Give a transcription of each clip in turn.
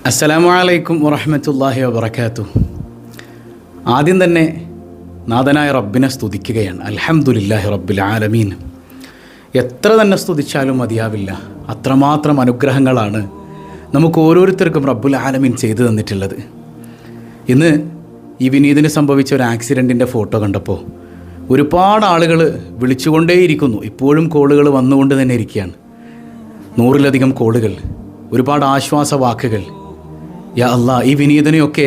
അസ്സലാമു അലൈക്കും വറഹ്മത്തുള്ളാഹി വബറകാതുഹു. ആദ്യം തന്നെ നാഥനായ റബ്ബിനെ സ്തുതിക്കുകയാണ്. അൽഹംദുലില്ലാഹി റബ്ബിൽ ആലമീൻ. എത്ര തന്നെ സ്തുതിച്ചാലും മതിയാവില്ല. അത്രമാത്രം അനുഗ്രഹങ്ങളാണ് നമുക്ക് ഓരോരുത്തർക്കും റബ്ബുൽ ആലമീൻ ചെയ്തു തന്നിട്ടുള്ളത്. ഇന്ന് ഈ വിനീതിന് സംഭവിച്ച ഒരു ആക്സിഡൻറ്റിൻ്റെ ഫോട്ടോ കണ്ടപ്പോൾ ഒരുപാട് ആളുകൾ വിളിച്ചുകൊണ്ടേയിരിക്കുന്നു. ഇപ്പോഴും കോളുകൾ വന്നുകൊണ്ട് തന്നെ ഇരിക്കുകയാണ്. 100-ലധികം കോളുകൾ, ഒരുപാട് ആശ്വാസ വാക്കുകൾ. യാ അല്ലാ, ഈ വിനീതനെയൊക്കെ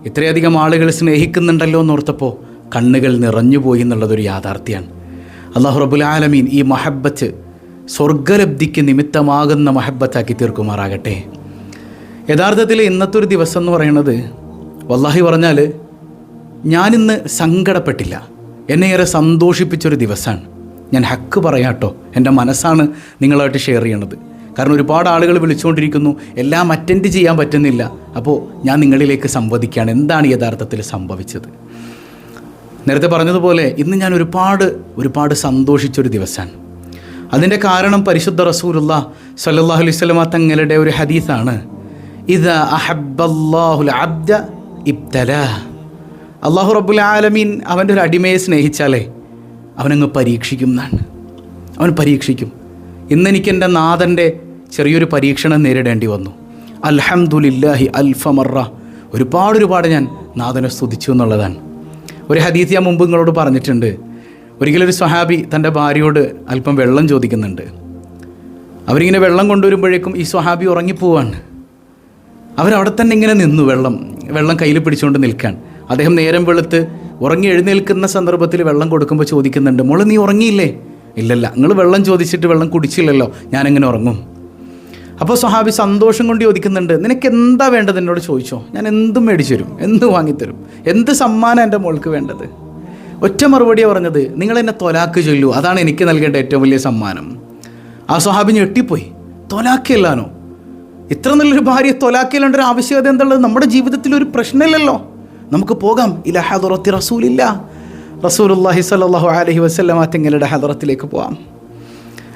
ഇത്രയധികം ആളുകൾ സ്നേഹിക്കുന്നുണ്ടല്ലോ എന്നോർത്തപ്പോൾ കണ്ണുകൾ നിറഞ്ഞുപോയി എന്നുള്ളതൊരു യാഥാർത്ഥ്യമാണ്. അല്ലാഹു റബ്ബുൽ ആലമീൻ ഈ മഹബ്ബത്ത് സ്വർഗലബ്ധിക്ക് നിമിത്തമാകുന്ന മഹബ്ബത്താക്കി തീർക്കുമാറാകട്ടെ. യഥാർത്ഥത്തിൽ ഇന്നത്തെ ഒരു ദിവസം എന്ന് പറയുന്നത്, വല്ലാഹി പറഞ്ഞാൽ ഞാനിന്ന് സങ്കടപ്പെട്ടില്ല, എന്നെ ഏറെ സന്തോഷിപ്പിച്ചൊരു ദിവസമാണ്. ഞാൻ ഹക്ക് പറയാട്ടോ, എൻ്റെ മനസ്സാണ് നിങ്ങളായിട്ട് ഷെയർ ചെയ്യണത്. കാരണം ഒരുപാട് ആളുകൾ വിളിച്ചുകൊണ്ടിരിക്കുന്നു, എല്ലാം അറ്റൻഡ് ചെയ്യാൻ പറ്റുന്നില്ല. അപ്പോൾ ഞാൻ നിങ്ങളിലേക്ക് സംവദിക്കുകയാണ് എന്താണ് യഥാർത്ഥത്തിൽ സംഭവിച്ചത്. നേരത്തെ പറഞ്ഞതുപോലെ ഇന്ന് ഞാൻ ഒരുപാട് സന്തോഷിച്ചൊരു ദിവസമാണ്. അതിൻ്റെ കാരണം പരിശുദ്ധ റസൂലുള്ളാഹി സ്വല്ലല്ലാഹു അലൈഹി വസല്ലമ തങ്ങളുടെ ഒരു ഹദീസാണ്. ഇദാ അഹബ്ബല്ലാഹുൽ അബ്ദ ഇബ്തലാഹ്. അല്ലാഹു റബ്ബുൽ ആലമീൻ അവൻ്റെ ഒരു അടിമയെ സ്നേഹിച്ചാലേ അവനങ്ങ് പരീക്ഷിക്കും എന്നാണ്. അവൻ പരീക്ഷിക്കും. ഇന്നെനിക്ക് എൻ്റെ നാഥൻ്റെ ചെറിയൊരു പരീക്ഷണം നേരിടേണ്ടി വന്നു. അൽഹംദുലില്ലാഹി അൽഫ മറ. ഒരുപാട് ഞാൻ നാഥനെ സ്തുതിച്ചു എന്നുള്ളതാണ്. ഒരു ഹദീസ് ഞാൻ മുമ്പ് നിങ്ങളോട് പറഞ്ഞിട്ടുണ്ട്. ഒരിക്കലൊരു സ്വഹാബി തൻ്റെ ഭാര്യയോട് അല്പം വെള്ളം ചോദിക്കുന്നുണ്ട്. അവരിങ്ങനെ വെള്ളം കൊണ്ടുവരുമ്പോഴേക്കും ഈ സ്വഹാബി ഉറങ്ങിപ്പോവാണ്. അവരവിടെ തന്നെ ഇങ്ങനെ നിന്നു, വെള്ളം കയ്യിൽ പിടിച്ചുകൊണ്ട് നിൽക്കാൻ. അദ്ദേഹം നേരം വെളുത്ത് ഉറങ്ങി എഴുന്നേൽക്കുന്ന സന്ദർഭത്തിൽ വെള്ളം കൊടുക്കുമ്പോൾ ചോദിക്കുന്നുണ്ട്, മോളെ നീ ഉറങ്ങിയില്ലേ? ഇല്ലല്ല, നിങ്ങൾ വെള്ളം ചോദിച്ചിട്ട് വെള്ളം കുടിച്ചില്ലല്ലോ, ഞാനെങ്ങനെ ഉറങ്ങും? അപ്പോൾ സ്വഹാബി സന്തോഷം കൊണ്ട് ചോദിക്കുന്നുണ്ട്, നിനക്ക് എന്താ വേണ്ടത് എന്നോട് ചോദിച്ചോ, ഞാൻ എന്തും മേടിച്ചു തരും, എന്ത് വാങ്ങിത്തരും, എന്ത് സമ്മാനം എൻ്റെ മോൾക്ക് വേണ്ടത്? ഒറ്റ മറുപടിയാണ് പറഞ്ഞത്, നിങ്ങൾ എന്നെ തൊലാക്ക് ചൊല്ലൂ, അതാണ് എനിക്ക് നൽകേണ്ട ഏറ്റവും വലിയ സമ്മാനം. ആ സ്വഹാബി ഞെട്ടിപ്പോയി. തൊലാക്കില്ലാനോ? ഇത്ര നല്ലൊരു ഭാര്യയെ തൊലാക്കില്ലേണ്ട ഒരു ആവശ്യകത എന്തുള്ളത്? നമ്മുടെ ജീവിതത്തിൽ ഒരു പ്രശ്നമില്ലല്ലോ, നമുക്ക് പോകാം. ഇലാ ഹദറത്തി റസൂലില്ലാഹ്, റസൂലുള്ളാഹി സ്വല്ലല്ലാഹു അലൈഹി വസല്ലമ തങ്ങളുടെ ഹദറത്തിലേക്ക് പോകാം.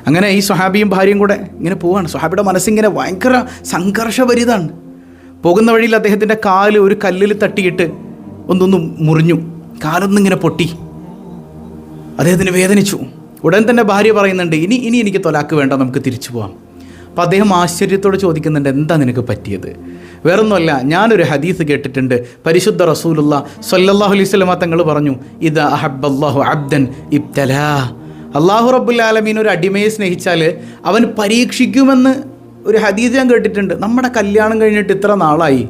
അങ്ങനെ ഈ സ്വഹാബിയും ഭാര്യയും കൂടെ ഇങ്ങനെ പോവാണ്. സ്വഹാബിയുടെ മനസ്സിങ്ങനെ ഭയങ്കര സംഘർഷഭരിതാണ്. പോകുന്ന വഴിയിൽ അദ്ദേഹത്തിൻ്റെ കാല് ഒരു കല്ലിൽ തട്ടിയിട്ട് ഒന്നൊന്ന് മുറിഞ്ഞു, കാലൊന്നിങ്ങനെ പൊട്ടി. അദ്ദേഹത്തിന് വേദനിച്ചു. ഉടൻ തന്നെ ഭാര്യ പറയുന്നുണ്ട്, ഇനി എനിക്ക് തൊലാക്ക് വേണ്ട, നമുക്ക് തിരിച്ചു പോകാം. അപ്പോൾ അദ്ദേഹം ആശ്ചര്യത്തോടെ ചോദിക്കുന്നുണ്ട്, എന്താ നിനക്ക് പറ്റിയത്? വേറൊന്നുമല്ല, ഞാനൊരു ഹദീസ് കേട്ടിട്ടുണ്ട്. പരിശുദ്ധ റസൂലുള്ളാഹി സ്വല്ലല്ലാഹു അലൈഹി വസല്ലമ തങ്ങൾ പറഞ്ഞു, ഇദാ അഹബ്ബല്ലാഹു അബ്ദൻ ഇബ്തലാഹ്. അല്ലാഹു റബ്ബുൽ ആലമീൻ ഒരു അടിമയെ സ്നേഹിച്ചാൽ അവൻ പരീക്ഷിക്കുമെന്ന് ഒരു ഹദീസ് ഞാൻ കേട്ടിട്ടുണ്ട്. നമ്മുടെ കല്യാണം കഴിഞ്ഞിട്ട് ഇത്ര നാളായി,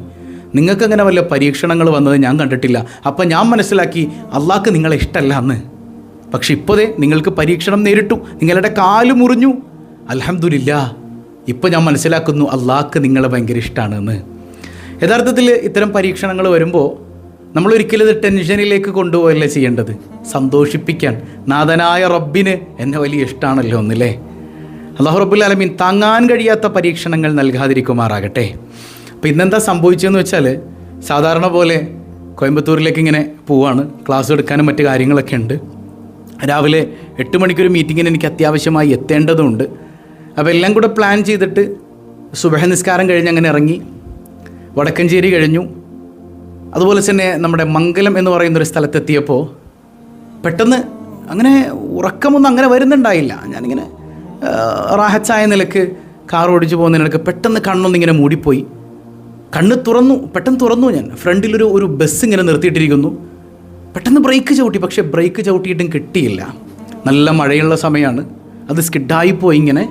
നിങ്ങൾക്കങ്ങനെ വല്ല പരീക്ഷണങ്ങൾ വന്നത് ഞാൻ കണ്ടിട്ടില്ല. അപ്പം ഞാൻ മനസ്സിലാക്കി അള്ളാഹ്ക്ക് നിങ്ങളെ ഇഷ്ടമല്ല എന്ന്. പക്ഷെ ഇപ്പോഴേ നിങ്ങൾക്ക് പരീക്ഷണം നേരിട്ടു, നിങ്ങളുടെ കാല് മുറിഞ്ഞു. അൽഹംദുലില്ലാഹ്, ഇപ്പോൾ ഞാൻ മനസ്സിലാക്കുന്നു അള്ളാഹ്ക്ക് നിങ്ങളെ ഭയങ്കര ഇഷ്ടമാണെന്ന്. യഥാർത്ഥത്തിൽ ഇത്തരം പരീക്ഷണങ്ങൾ വരുമ്പോൾ നമ്മളൊരിക്കലും ഇത് ടെൻഷനിലേക്ക് കൊണ്ടുപോകല്ലേ ചെയ്യേണ്ടത്, സന്തോഷിപ്പിക്കാൻ. നാഥനായ റബ്ബിന് എന്നെ വലിയ ഇഷ്ടമാണല്ലോ ഒന്നില്ലേ. അല്ലാഹു റബ്ബുൽ ആലമീൻ താങ്ങാൻ കഴിയാത്ത പരീക്ഷണങ്ങൾ നൽകാതിരിക്കുമാറാകട്ടെ. അപ്പോൾ ഇന്നെന്താ സംഭവിച്ചതെന്ന് വെച്ചാൽ, സാധാരണ പോലെ കോയമ്പത്തൂരിലേക്ക് ഇങ്ങനെ പോവാണ്. ക്ലാസ് എടുക്കാനും മറ്റു കാര്യങ്ങളൊക്കെ ഉണ്ട്. രാവിലെ 8 മണിക്കൊരു മീറ്റിങ്ങിന് എനിക്ക് അത്യാവശ്യമായി എത്തേണ്ടതുണ്ട്. അപ്പോൾ എല്ലാം കൂടെ പ്ലാൻ ചെയ്തിട്ട് സുബഹ നിസ്കാരം കഴിഞ്ഞ് അങ്ങനെ ഇറങ്ങി. വടക്കഞ്ചേരി കഴിഞ്ഞു. അതുപോലെ തന്നെ നമ്മുടെ മംഗലം എന്ന് പറയുന്നൊരു സ്ഥലത്തെത്തിയപ്പോൾ പെട്ടെന്ന് അങ്ങനെ ഉറക്കമൊന്നും അങ്ങനെ വരുന്നുണ്ടായില്ല. ഞാനിങ്ങനെ റാഹച്ചായ നിലക്ക് കാർ ഓടിച്ചു പോകുന്നതിനിടയ്ക്ക് പെട്ടെന്ന് കണ്ണൊന്നിങ്ങനെ മൂടിപ്പോയി. പെട്ടെന്ന് തുറന്നു. ഞാൻ ഫ്രണ്ടിലൊരു ബസ് ഇങ്ങനെ നിർത്തിയിട്ടിരിക്കുന്നു. പെട്ടെന്ന് ബ്രേക്ക് ചവിട്ടി, പക്ഷേ ബ്രേക്ക് ചവിട്ടിയിട്ടും കിട്ടിയില്ല. നല്ല മഴയുള്ള സമയമാണ്. അത് സ്കിഡായിപ്പോയി, ഇങ്ങനെ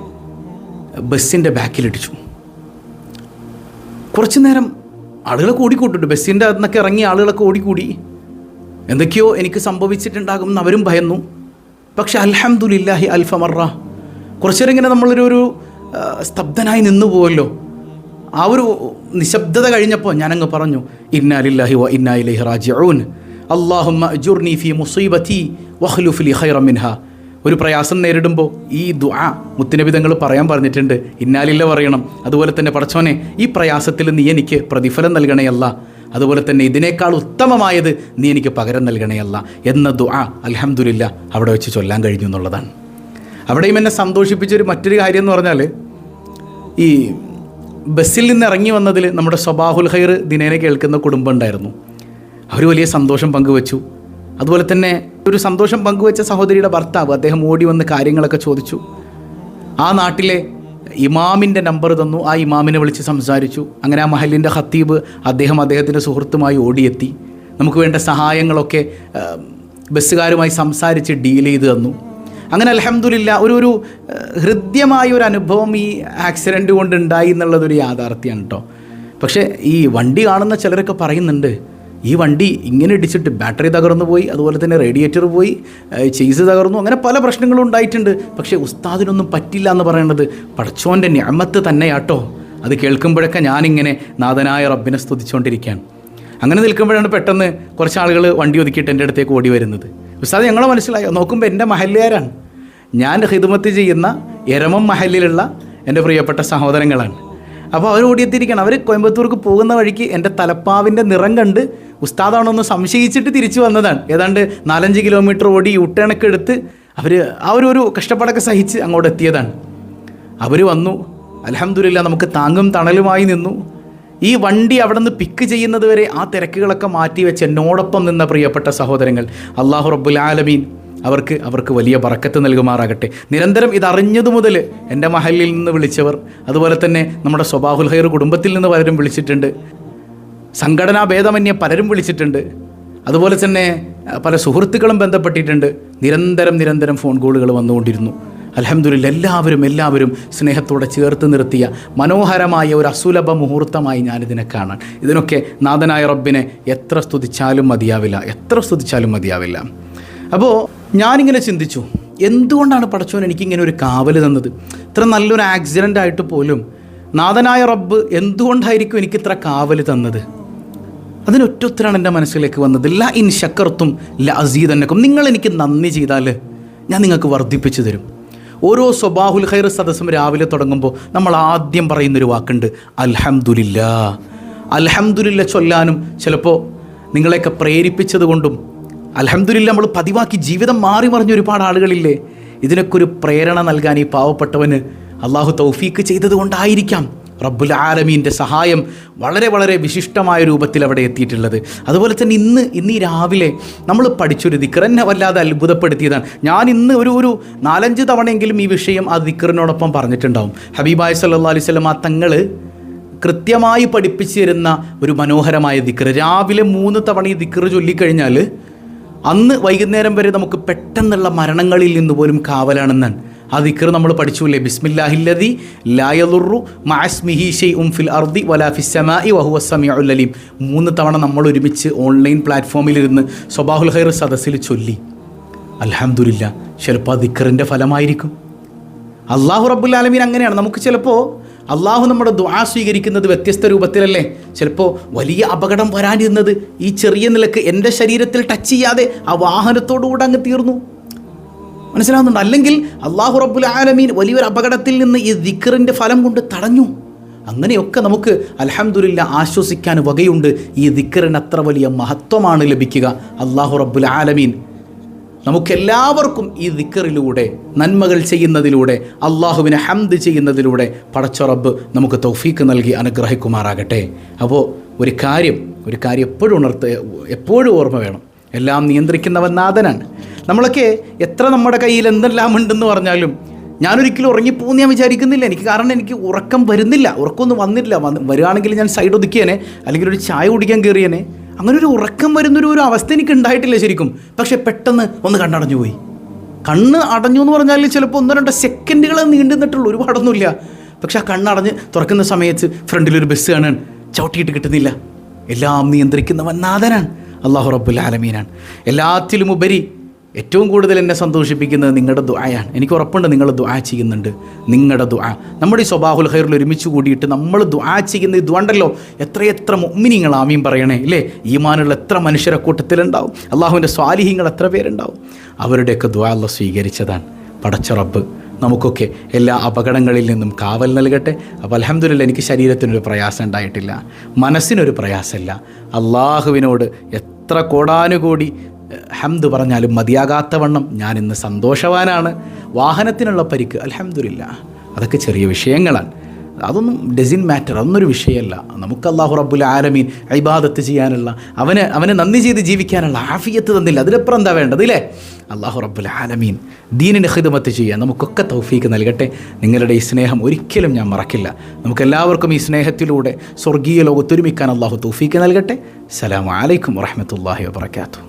ബസ്സിൻ്റെ ബാക്കിലിടിച്ചു. കുറച്ച് നേരം ആളുകളൊക്കെ ഓടിക്കൂട്ടിട്ട്, ബസ്സിൻ്റെ അന്നൊക്കെ ഇറങ്ങിയ ആളുകളൊക്കെ ഓടിക്കൂടി. എന്തൊക്കെയോ എനിക്ക് സംഭവിച്ചിട്ടുണ്ടാകും എന്ന് അവരും ഭയന്നു. പക്ഷെ അൽഹംദുലില്ലാഹി അൽഫ മറ. കുറച്ചു നേരം ഇങ്ങനെ നമ്മളൊരു സ്തബ്ധനായി നിന്നു പോവല്ലോ. ആ ഒരു നിശബ്ദത കഴിഞ്ഞപ്പോൾ ഞാനങ്ങ് പറഞ്ഞു, ഇന്നാ ലില്ലാഹി വ ഇന്നാ ഇലൈഹി റാജിഊൻ. അല്ലാഹുമ്മ അജുർനി ഫീ മുസീബതി വഖ്ലുഫ് ലി ഖൈറൻ മിൻഹാ. ഒരു പ്രയാസം നേരിടുമ്പോൾ ഈ ദുആ മുത്തുനബി തങ്ങൾ പറയാൻ പറഞ്ഞിട്ടുണ്ട്. ഇന്നാലില്ല പറയണം. അതുപോലെ തന്നെ പടച്ചോനെ, ഈ പ്രയാസത്തിൽ നീ എനിക്ക് പ്രതിഫലം നൽകണയല്ല, അതുപോലെ തന്നെ ഇതിനേക്കാൾ ഉത്തമമായത് നീ എനിക്ക് പകരം നൽകണയല്ല എന്ന ദുആ അൽഹംദുലില്ലാ അവിടെ വെച്ച് ചൊല്ലാൻ കഴിഞ്ഞു എന്നുള്ളതാണ്. അവിടെയും എന്നെ സന്തോഷിപ്പിച്ചൊരു മറ്റൊരു കാര്യം എന്ന് പറഞ്ഞാൽ, ഈ ബസ്സിൽ നിന്ന് ഇറങ്ങി വന്നതിൽ നമ്മുടെ സ്വബാഹുൽ ഖൈർ ദിനേന കേൾക്കുന്ന കുടുംബം ഉണ്ടായിരുന്നു. അവർ വലിയ സന്തോഷം പങ്കുവച്ചു. അതുപോലെ തന്നെ ഒരു സന്തോഷം പങ്കുവച്ച സഹോദരിയുടെ ഭർത്താവ് അദ്ദേഹം ഓടി വന്ന് കാര്യങ്ങളൊക്കെ ചോദിച്ചു. ആ നാട്ടിലെ ഇമാമിൻ്റെ നമ്പർ തന്നു. ആ ഇമാമിനെ വിളിച്ച് സംസാരിച്ചു. അങ്ങനെ ആ മഹലിൻ്റെ ഖത്തീബ് അദ്ദേഹത്തിൻ്റെ സുഹൃത്തുമായി ഓടിയെത്തി. നമുക്ക് വേണ്ട സഹായങ്ങളൊക്കെ ബസ്സുകാരുമായി സംസാരിച്ച് ഡീൽ ചെയ്ത് തന്നു. അങ്ങനെ അൽഹംദുലില്ലാ ഒരു ഹൃദ്യമായ ഒരു അനുഭവം ഈ ആക്സിഡൻറ്റ് കൊണ്ട് ഉണ്ടായി എന്നുള്ളതൊരു യാഥാർത്ഥ്യമാണ് കേട്ടോ. പക്ഷേ ഈ വണ്ടി കാണുന്ന ചിലരൊക്കെ പറയുന്നുണ്ട്, ഈ വണ്ടി ഇങ്ങനെ ഇടിച്ചിട്ട് ബാറ്ററി തകർന്നു പോയി, അതുപോലെ തന്നെ റേഡിയേറ്റർ പോയി, ചെയ്സ് തകർന്നു, അങ്ങനെ പല പ്രശ്നങ്ങളും ഉണ്ടായിട്ടുണ്ട്. പക്ഷേ ഉസ്താദിനൊന്നും പറ്റില്ല എന്ന് പറയുന്നത് പടച്ചോൻ്റെ നിഅമത്ത് തന്നെയാട്ടോ. അത് കേൾക്കുമ്പോഴൊക്കെ ഞാനിങ്ങനെ നാഥനായ റബ്ബിനെ സ്തുതിച്ചുകൊണ്ടിരിക്കുകയാണ്. അങ്ങനെ നിൽക്കുമ്പോഴാണ് പെട്ടെന്ന് കുറച്ച് ആളുകൾ വണ്ടി ഒതുക്കിയിട്ട് എൻ്റെ അടുത്തേക്ക് ഓടി വരുന്നത്. ഉസ്താദ് ഞങ്ങളെ മനസ്സിലായോ? നോക്കുമ്പോൾ എൻ്റെ മഹല്ലുകാരാണ്, ഞാൻ ഹിദ്മത്ത് ചെയ്യുന്ന എരമം മഹല്ലിലുള്ള എൻ്റെ പ്രിയപ്പെട്ട സഹോദരങ്ങളാണ്. അപ്പോൾ അവർ ഓടിയെത്തിയിരിക്കണം. അവർ കോയമ്പത്തൂർക്ക് പോകുന്ന വഴിക്ക് എൻ്റെ തലപ്പാവിൻ്റെ നിറം കണ്ട് ഉസ്താദാണോന്ന് സംശയിച്ചിട്ട് തിരിച്ചു വന്നതാണ്. ഏതാണ്ട് 4-5 കിലോമീറ്റർ ഓടി യൂട്ടേണൊക്കെ എടുത്ത് അവർ ആ ഒരു കഷ്ടപ്പാടൊക്കെ സഹിച്ച് അങ്ങോട്ട് എത്തിയതാണ്. അവർ വന്നു, അൽഹംദുലില്ലാ നമുക്ക് താങ്ങും തണലുമായി നിന്നു. ഈ വണ്ടി അവിടെ നിന്ന് പിക്ക് ചെയ്യുന്നത് വരെ ആ തിരക്കുകളൊക്കെ മാറ്റി വെച്ച് എന്നോടൊപ്പം നിന്ന പ്രിയപ്പെട്ട സഹോദരങ്ങൾ, അല്ലാഹു റബ്ബുൽ ആലമീൻ അവർക്ക് വലിയ ബറക്കത്ത് നൽകുമാറാകട്ടെ. നിരന്തരം ഇതറിഞ്ഞതു മുതൽ എൻ്റെ മഹലിൽ നിന്ന് വിളിച്ചവർ, അതുപോലെ തന്നെ നമ്മുടെ സ്വബാഹുൽ ഖൈർ കുടുംബത്തിൽ നിന്ന് പലരും വിളിച്ചിട്ടുണ്ട്, സംഘടനാ ഭേദമന്യേ പലരും വിളിച്ചിട്ടുണ്ട്, അതുപോലെ തന്നെ പല സുഹൃത്തുക്കളും ബന്ധപ്പെട്ടിട്ടുണ്ട്. നിരന്തരം ഫോൺ കോളുകൾ വന്നുകൊണ്ടിരുന്നു. അൽഹംദുലില്ലാ എല്ലാവരും സ്നേഹത്തോടെ ചേർത്ത് നിർത്തിയ മനോഹരമായ ഒരു അസുലഭ മുഹൂർത്തമായി ഞാനിതിനെ കാണാൻ. ഇതിനൊക്കെ നാഥനായ റബ്ബിനെ എത്ര സ്തുതിച്ചാലും മതിയാവില്ല. അപ്പോൾ ഞാനിങ്ങനെ ചിന്തിച്ചു, എന്തുകൊണ്ടാണ് പടച്ചോൻ എനിക്കിങ്ങനെ ഒരു കാവല് തന്നത്? ഇത്ര നല്ലൊരു ആക്സിഡൻ്റ് ആയിട്ട് പോലും നാഥനായ റബ്ബ് എന്തുകൊണ്ടായിരിക്കും എനിക്കിത്ര കാവല് തന്നത്? അതിനൊറ്റൊത്തരാണ് എൻ്റെ മനസ്സിലേക്ക് വന്നത്. ല ഇൻ ശക്കർത്തും ല അസീദന്നക്കും. നിങ്ങൾ എനിക്ക് നന്ദി ചെയ്താൽ ഞാൻ നിങ്ങൾക്ക് വർദ്ധിപ്പിച്ചു തരും. ഓരോ സ്വബാഹുൽ ഖൈർ സദസ്സും രാവിലെ തുടങ്ങുമ്പോൾ നമ്മൾ ആദ്യം പറയുന്നൊരു വാക്കുണ്ട്, അൽഹംദുലില്ലാ ചൊല്ലാനും ചിലപ്പോൾ നിങ്ങളെയൊക്കെ പ്രേരിപ്പിച്ചത് കൊണ്ടും അൽഹംദുലില്ലാ നമ്മൾ പതിവാക്കി ജീവിതം മാറി മറിഞ്ഞ ഒരുപാട് ആളുകളില്ലേ. ഇതിനൊക്കെ ഒരു പ്രേരണ നൽകാൻ ഈ പാവപ്പെട്ടവന് അള്ളാഹു തൗഫീക്ക് ചെയ്തത് കൊണ്ടായിരിക്കാം റബ്ബുൽ ആലമീൻ്റെ സഹായം വളരെ വിശിഷ്ടമായ രൂപത്തിൽ അവിടെ എത്തിയിട്ടുള്ളത്. അതുപോലെ തന്നെ ഇന്ന് ഈ രാവിലെ നമ്മൾ പഠിച്ചൊരു ദിക്ർ എന്നെ വല്ലാതെ അത്ഭുതപ്പെടുത്തിയതാണ്. ഞാൻ ഇന്ന് ഒരു 4-5 തവണയെങ്കിലും ഈ വിഷയം ആ ദിക്റിനോടൊപ്പം പറഞ്ഞിട്ടുണ്ടാവും. ഹബീബായ സല്ലല്ലാഹു അലൈഹി വസല്ലം തങ്ങൾ കൃത്യമായി പഠിപ്പിച്ചു തരുന്ന ഒരു മനോഹരമായ ദിക്ർ. രാവിലെ 3 തവണ ഈ ദിക്ർ ചൊല്ലിക്കഴിഞ്ഞാൽ അന്ന് വൈകുന്നേരം വരെ നമുക്ക് പെട്ടെന്നുള്ള മരണങ്ങളിൽ നിന്ന് പോലും കാവലാണെന്നാണ്. ആ ദിക്ർ നമ്മൾ പഠിച്ചുല്ലേ, ബിസ്മില്ലാഹില്ലദി ലാ യദുറു മഅസ്മിഹി ശൈഉൻ ഫിൽ അർദി വലാ ഫിസ് സമാഇ വഹുവ സമീഉൽ അലീം. 3 തവണ നമ്മൾ ഒരുമിച്ച് ഓൺലൈൻ പ്ലാറ്റ്ഫോമിലിരുന്ന് സ്വബാഹുൽ ഖൈർ സദസ്സിൽ ചൊല്ലി. അൽഹംദുലില്ലാ, ചിലപ്പോൾ ആ ദിക്റിൻ്റെ ഫലമായിരിക്കും. അല്ലാഹു റബ്ബുൽ ആലമീൻ അങ്ങനെയാണ്. നമുക്ക് ചിലപ്പോൾ അള്ളാഹു നമ്മുടെ ദുആ സ്വീകരിക്കുന്നത് വ്യത്യസ്ത രൂപത്തിലല്ലേ. ചിലപ്പോൾ വലിയ അപകടം വരാനിരുന്നത് ഈ ചെറിയ നിലക്ക് എൻ്റെ ശരീരത്തിൽ ടച്ച് ചെയ്യാതെ ആ വാഹനത്തോടുകൂടെ അങ്ങ് തീർന്നു. മനസ്സിലാവുന്നുണ്ട്? അല്ലെങ്കിൽ അല്ലാഹു റബ്ബുൽ ആലമീൻ വലിയൊരു അപകടത്തിൽ നിന്ന് ഈ ദിക്റിൻ്റെ ഫലം കൊണ്ട് തടഞ്ഞു. അങ്ങനെയൊക്കെ നമുക്ക് അൽഹംദുലില്ലാ ആശ്വസിക്കാൻ വകയുണ്ട്. ഈ ദിക്റിന് അത്ര വലിയ മഹത്വമാണ് ലഭിക്കുക. അല്ലാഹു റബ്ബുൽ ആലമീൻ നമുക്കെല്ലാവർക്കും ഈ ദിക്റിലൂടെ, നന്മകൾ ചെയ്യുന്നതിലൂടെ, അള്ളാഹുവിനെ ഹംദ് ചെയ്യുന്നതിലൂടെ പടച്ച റബ്ബ് നമുക്ക് തൗഫീക്ക് നൽകി അനുഗ്രഹിക്കുമാറാകട്ടെ. അപ്പോൾ ഒരു കാര്യം എപ്പോഴും ഓർമ്മ വേണം, എല്ലാം നിയന്ത്രിക്കുന്നവൻ നാഥനാണ്. നമ്മളൊക്കെ എത്ര നമ്മുടെ കയ്യിൽ എന്തെല്ലാം ഉണ്ടെന്ന് പറഞ്ഞാലും ഞാനൊരിക്കലും ഉറങ്ങിപ്പോന്ന് ഞാൻ വിചാരിക്കുന്നില്ല. കാരണം എനിക്ക് ഉറക്കം വരുന്നില്ല, ഉറക്കമൊന്നും വന്നിട്ടില്ല. വരികയാണെങ്കിൽ ഞാൻ സൈഡ് ഒതുക്കിയേനെ, അല്ലെങ്കിൽ ഒരു ചായ കുടിക്കാൻ കയറിയേനെ. അങ്ങനെ ഒരു ഉറക്കം വരുന്നൊരു അവസ്ഥ എനിക്ക് ഉണ്ടായിട്ടില്ല ശരിക്കും. പക്ഷേ പെട്ടെന്ന് ഒന്ന് കണ്ണടഞ്ഞു പോയി. കണ്ണ് അടഞ്ഞു എന്ന് പറഞ്ഞാൽ ചിലപ്പോൾ 1-2 സെക്കൻഡുകൾ നീണ്ടു നിന്നിട്ടുള്ളൂ, ഒരുപാടൊന്നുമില്ല. പക്ഷെ ആ കണ്ണടഞ്ഞ് തുറക്കുന്ന സമയത്ത് ഫ്രണ്ടിലൊരു ബസ് കാണാൻ, ചവിട്ടിയിട്ട് കിട്ടുന്നില്ല. എല്ലാം നിയന്ത്രിക്കുന്നവൻ നാഥനാണ്, അല്ലാഹു റബ്ബുൽ ആലമീനാണ്. എല്ലാത്തിലും ഉപരി ഏറ്റവും കൂടുതൽ എന്നെ സന്തോഷിപ്പിക്കുന്നത് നിങ്ങളുടെ ദുആയാണ്. എനിക്ക് ഉറപ്പുണ്ട് നിങ്ങൾ ദുആ ചെയ്യുന്നുണ്ട്. നിങ്ങളുടെ ദുആ, നമ്മുടെ ഈ സ്വബാഹുൽ ഖൈറിൽ ഒരുമിച്ച് കൂടിയിട്ട് നമ്മൾ ദുആ ചെയ്യുന്ന ഈ ദുആ ഉണ്ടല്ലോ, എത്ര മുഅ്മിനീങ്ങൾ ആമീൻ പറയണേ ഇല്ലേ. ഈമാനുള്ള എത്ര മനുഷ്യരെ കൂട്ടത്തിലുണ്ടാവും, അള്ളാഹുവിൻ്റെ സ്വാലിഹീങ്ങൾ എത്ര പേരുണ്ടാവും. അവരുടെയൊക്കെ ദുആ അല്ലാഹു സ്വീകരിച്ചതാണ്. പടച്ച റബ്ബ് നമുക്കൊക്കെ എല്ലാ അപകടങ്ങളിൽ നിന്നും കാവൽ നൽകട്ടെ. അപ്പോൾ അൽഹംദുലില്ലാ എനിക്ക് ശരീരത്തിനൊരു പ്രയാസം ഉണ്ടായിട്ടില്ല, മനസ്സിനൊരു പ്രയാസമില്ല. അള്ളാഹുവിനോട് എത്ര കോടാനുകോടി ഹംദ് പറഞ്ഞാലും മതിയാകാത്തവണ്ണം ഞാൻ ഇന്ന് സന്തോഷവാനാണ്. വാഹനത്തിനുള്ള പരിക്ക് അൽഹംദുലില്ലാ, അതൊക്കെ ചെറിയ വിഷയങ്ങളാണ്. അതൊന്നും ഡസിൻ മാറ്റർ, അതൊന്നൊരു വിഷയമല്ല. നമുക്ക് അല്ലാഹു റബ്ബുൽ ആലമീൻ ഇബാദത്ത് ചെയ്യാനുള്ള, അവനെ നന്ദി ചെയ്ത് ജീവിക്കാനുള്ള ആഫിയത്ത് തന്നില്ല. അതിലപ്പുറം എന്താ വേണ്ടത് അല്ലേ? അല്ലാഹു റബ്ബുൽ ആലമീൻ ദീനിന് ഖിദ്മത്ത് ചെയ്യാൻ നമുക്കൊക്കെ തൗഫീക്ക് നൽകട്ടെ. നിങ്ങളുടെ ഈ സ്നേഹം ഒരിക്കലും ഞാൻ മറക്കില്ല. നമുക്കെല്ലാവർക്കും ഈ സ്നേഹത്തിലൂടെ സ്വർഗീയ ലോകത്തൊരുമിക്കാൻ അല്ലാഹു തൗഫീക്ക് നൽകട്ടെ. അസ്സലാമു അലൈക്കും വറഹ്മത്തുള്ളാഹി വബറകാതുഹു.